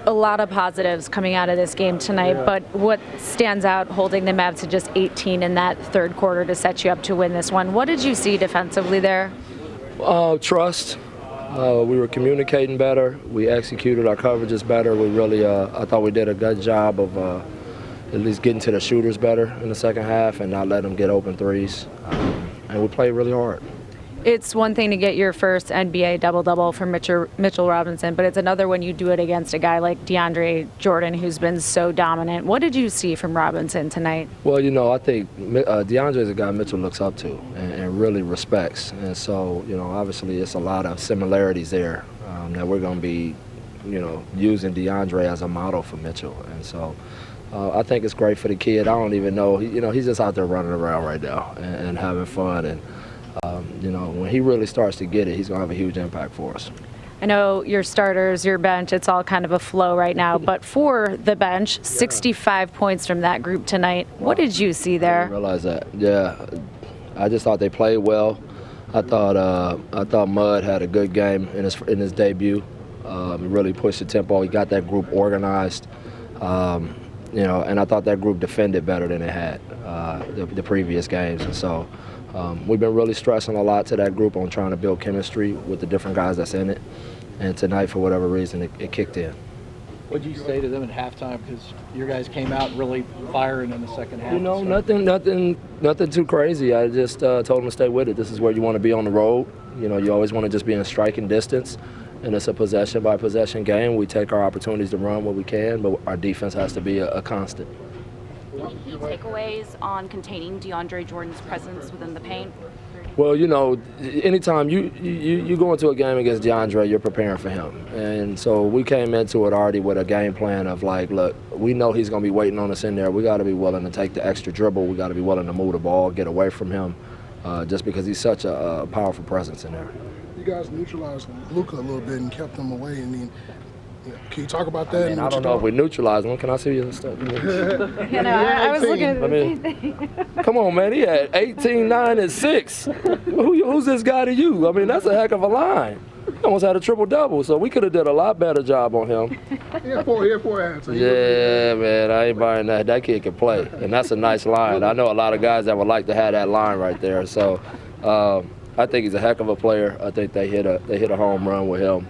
a lot of positives coming out of this game tonight, but what stands out holding the Mavs to just 18 in that third quarter to set you up to win this one? What did you see defensively there? Trust. We were communicating better. We executed our coverages better. We really, I thought we did a good job of at least getting to the shooters better in the second half and not letting them get open threes. And we played really hard. It's one thing to get your first NBA double-double from Mitchell Robinson, but it's another when you do it against a guy like DeAndre Jordan, who's been so dominant. What did you see from Robinson tonight? Well, I think DeAndre is a guy Mitchell looks up to and really respects. And so, obviously it's a lot of similarities there that we're going to be, using DeAndre as a model for Mitchell. And so I think it's great for the kid. I don't even know. He's just out there running around right now and having fun. And when he really starts to get it, he's going to have a huge impact for us. I know your starters, your bench, it's all kind of a flow right now, but for the bench, 65 points from that group tonight. What did you see there? I didn't realize that. Yeah, I just thought they played well. I thought Mud had a good game in his debut. He really pushed the tempo. He got that group organized. And I thought that group defended better than it had the previous games. And so we've been really stressing a lot to that group on trying to build chemistry with the different guys that's in it. And tonight, for whatever reason, it kicked in. What did you say to them at halftime? Because your guys came out really firing in the second half. Nothing too crazy. I just told them to stay with it. This is where you want to be on the road. You always want to just be in striking distance. And it's a possession-by-possession game. We take our opportunities to run what we can, but our defense has to be a constant. Any key takeaways on containing DeAndre Jordan's presence within the paint? Well, anytime you go into a game against DeAndre, you're preparing for him. And so we came into it already with a game plan of like, look, we know he's going to be waiting on us in there. We got to be willing to take the extra dribble. We got to be willing to move the ball, get away from him, just because he's such a powerful presence in there. You guys neutralized Luka a little bit and kept him away. Can you talk about that? I don't know if we neutralized him. Can I see your stuff? I was looking at the same thing. Come on, man. He had 18, 9, and 6. Who's this guy to you? That's a heck of a line. He almost had a triple-double, so we could have did a lot better job on him. He had four ads. Yeah, man, I ain't buying that. That kid can play, and that's a nice line. I know a lot of guys that would like to have that line right there. So I think he's a heck of a player. I think they hit a home run with him.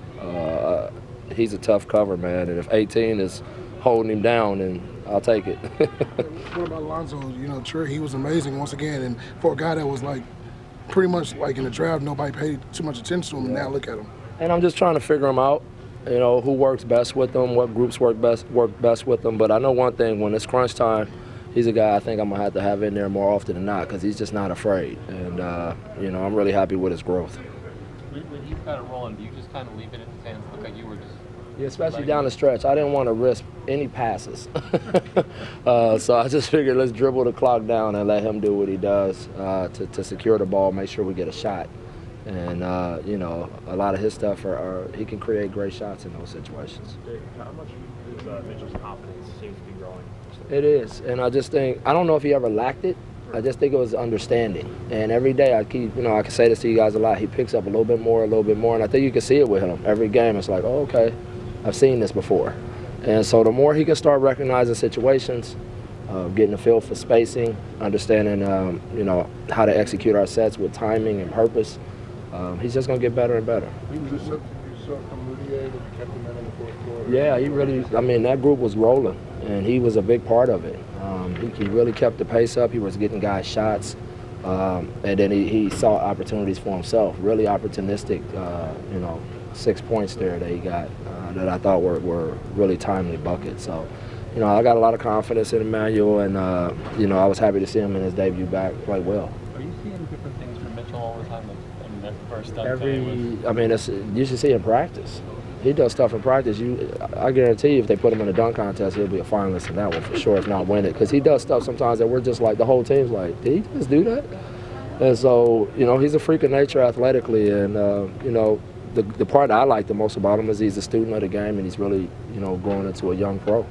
He's a tough cover, man, and if 18 is holding him down, then I'll take it. What about Allonzo? He was amazing once again, and for a guy that was pretty much like in the draft, nobody paid too much attention to him, and now look at him. And I'm just trying to figure him out, who works best with them, what groups work best with them. But I know one thing, when it's crunch time, he's a guy I think I'm going to have in there more often than not because he's just not afraid. And, I'm really happy with his growth. When you've got it rolling, do you just kind of leave it in his hands? Look like you were just... Yeah, especially down the stretch. I didn't want to risk any passes. So I just figured let's dribble the clock down and let him do what he does to secure the ball, make sure we get a shot. And, a lot of his stuff, he can create great shots in those situations. How much is Mitchell's confidence seems to be growing? It is, and I just think, I don't know if he ever lacked it. I just think it was understanding. And every day I can say this to you guys a lot, he picks up a little bit more, and I think you can see it with him. Every game it's like, oh, okay, I've seen this before. And so the more he can start recognizing situations, getting a feel for spacing, understanding, how to execute our sets with timing and purpose, he's just going to get better and better. He was just from Moutier, but you kept him in the fourth quarter. Yeah, he really, that group was rolling, and he was a big part of it. He really kept the pace up. He was getting guys shots, and then he saw opportunities for himself. Really opportunistic, 6 points there that he got that I thought were really timely buckets. So, I got a lot of confidence in Emmanuel, and I was happy to see him in his debut back play well. Are you seeing different things from Mitchell all the time? That first dunk you should see in practice. He does stuff in practice. I guarantee you, if they put him in a dunk contest, he'll be a finalist in that one for sure, if not win it. Because he does stuff sometimes that we're just like, the whole team's like, did he just do that? And so, he's a freak of nature athletically. And, the part I like the most about him is he's a student of the game, and he's really, growing into a young pro.